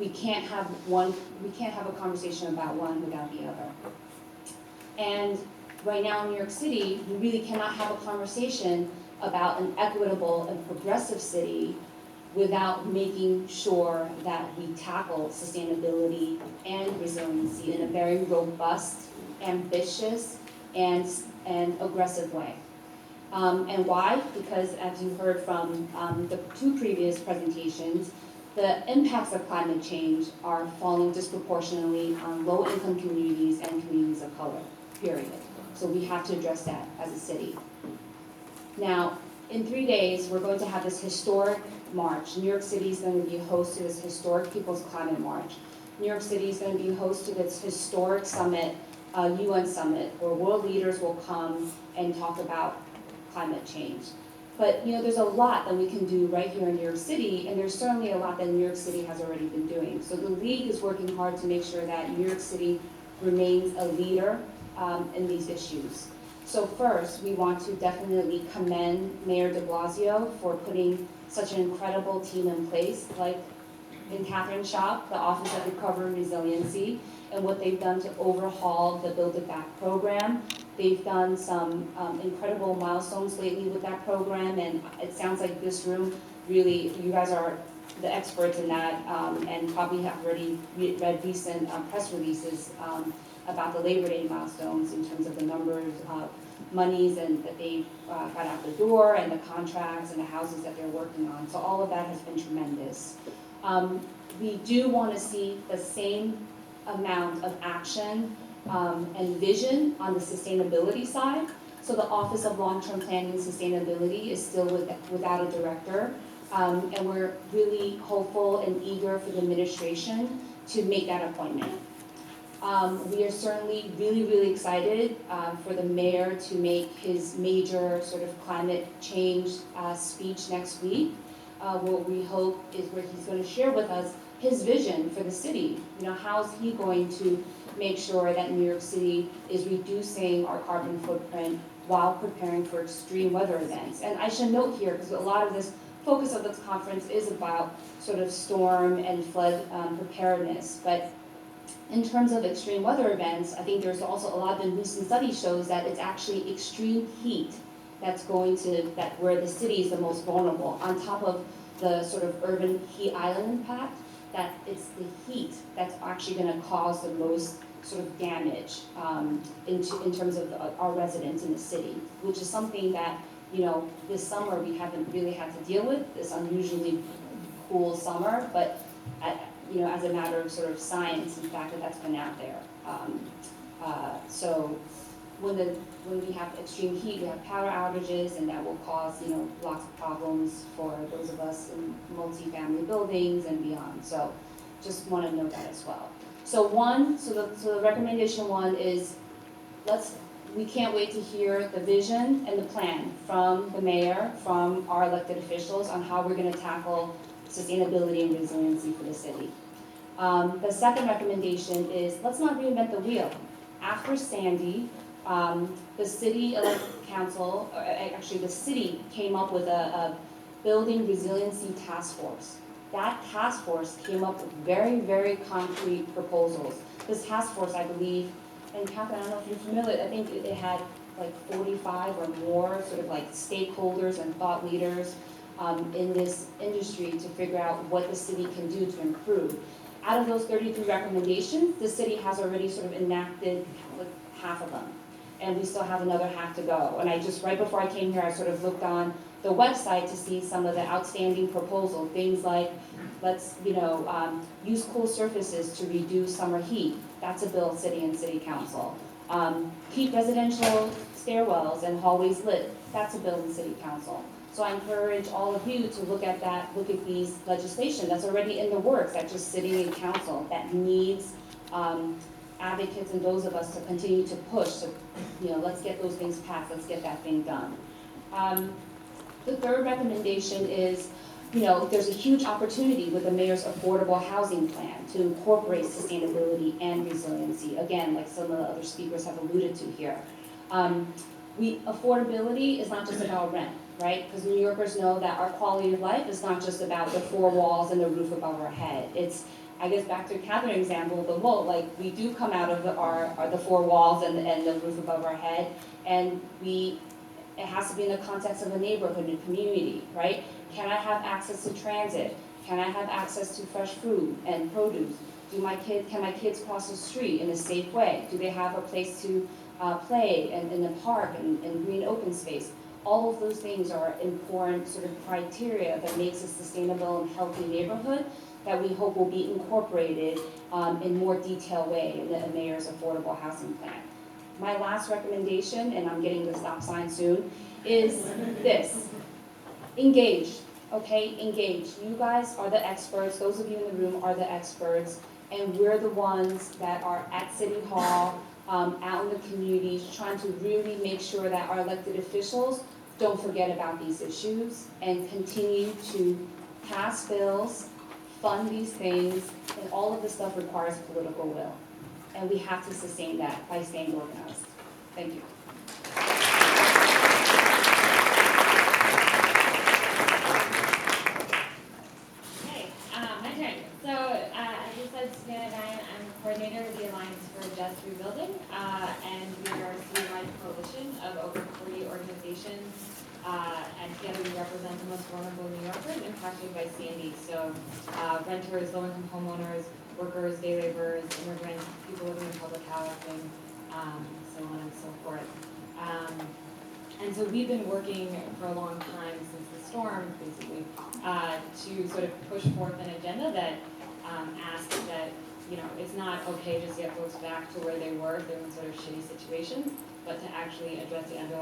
we can't have a conversation about one without the other. And right now in New York City, we really cannot have a conversation about an equitable and progressive city without making sure that we tackle sustainability and resiliency in a very robust, ambitious, and aggressive way. And why? Because as you heard from the two previous presentations, the impacts of climate change are falling disproportionately on low-income communities and communities of color, period. So we have to address that as a city. Now, in 3 days, we're going to have this historic march. New York City is going to be host to this historic People's Climate March. New York City is going to be host to this historic summit, UN summit, where world leaders will come and talk about climate change. But there's a lot that we can do right here in New York City, and there's certainly a lot that New York City has already been doing. So the League is working hard to make sure that New York City remains a leader in these issues. So first, we want to definitely commend Mayor de Blasio for putting such an incredible team in place, like in Catherine's shop, the Office of Recovery and Resiliency, and what they've done to overhaul the Build It Back program. They've done some incredible milestones lately with that program, and it sounds like this room really, you guys are the experts in that, and probably have already read recent press releases about the Labor Day milestones in terms of the numbers of monies and that they got out the door, and the contracts and the houses that they're working on. So all of that has been tremendous. We do want to see the same amount of action and vision on the sustainability side. So the Office of Long-Term Planning and Sustainability is still without a director, and we're really hopeful and eager for the administration to make that appointment. We are certainly really excited for the mayor to make his major sort of climate change speech next week. What we hope is where he's going to share with us his vision for the city. How is he going to make sure that New York City is reducing our carbon footprint while preparing for extreme weather events? And I should note here, because a lot of this focus of this conference is about sort of storm and flood preparedness, but in terms of extreme weather events, I think there's also a lot of the recent study shows that it's actually extreme heat that's where the city is the most vulnerable, on top of the sort of urban heat island impact, that it's the heat that's actually going to cause the most sort of damage in terms of our residents in the city, which is something that, this summer we haven't really had to deal with, this unusually cool summer, but as a matter of sort of science, in fact, that's been out there. So when we have extreme heat, we have power outages, and that will cause, lots of problems for those of us in multi-family buildings and beyond. So just want to note that as well. So the recommendation one is, we can't wait to hear the vision and the plan from the mayor, from our elected officials on how we're going to tackle sustainability and resiliency for the city. The second recommendation is, let's not reinvent the wheel. After Sandy, the city council, or actually the city came up with a building resiliency task force. That task force came up with very concrete proposals. This task force, I believe, and Catherine, I don't know if you're familiar, I think it had like 45 or more sort of like stakeholders and thought leaders in this industry to figure out what the city can do to improve. Out of those 33 recommendations, the city has already sort of enacted like half of them, and we still have another half to go. And right before I came here, I sort of looked on the website to see some of the outstanding proposals, things like, let's use cool surfaces to reduce summer heat. That's a bill, city and city council. Keep residential stairwells and hallways lit. That's a bill in city council. So I encourage all of you to look at these legislation that's already in the works, that's just city and council, that needs advocates and those of us to continue to push. So, let's get those things passed, let's get that thing done. The third recommendation is, there's a huge opportunity with the mayor's affordable housing plan to incorporate sustainability and resiliency. Again, like some of the other speakers have alluded to here. Affordability is not just about rent, right? Because New Yorkers know that our quality of life is not just about the four walls and the roof above our head. It's I guess back to Catherine's example, the moat, like, we do come out of the four walls and the roof above our head, and it has to be in the context of a neighborhood and community, right? Can I have access to transit? Can I have access to fresh food and produce? Can my kids cross the street in a safe way? Do they have a place to play in the park and green open space? All of those things are important sort of criteria that makes a sustainable and healthy neighborhood that we hope will be incorporated in more detailed way in the mayor's affordable housing plan. My last recommendation, and I'm getting the stop sign soon, is this: engage. Okay, engage. You guys are the experts. Those of you in the room are the experts, and we're the ones that are at City Hall, out in the communities, trying to really make sure that our elected officials don't forget about these issues and continue to pass bills, fund these things, and all of this stuff requires political will. And we have to sustain that by staying organized. Thank you. Hey, my turn. So, as I said, Savannah Diane, I'm coordinator of the Alliance for Just Rebuilding, and we are a citywide coalition of over 40 organizations, and together we represent the most vulnerable New Yorkers impacted by Sandy. So, renters, low-income homeowners, workers, day laborers, immigrants, people living in public housing, so on and so forth. And so we've been working for a long time since the storm, basically, to sort of push forth an agenda that asks that, you know, it's not okay just to get folks back to where they were if they're in sort of shitty situations, but to actually address the underlying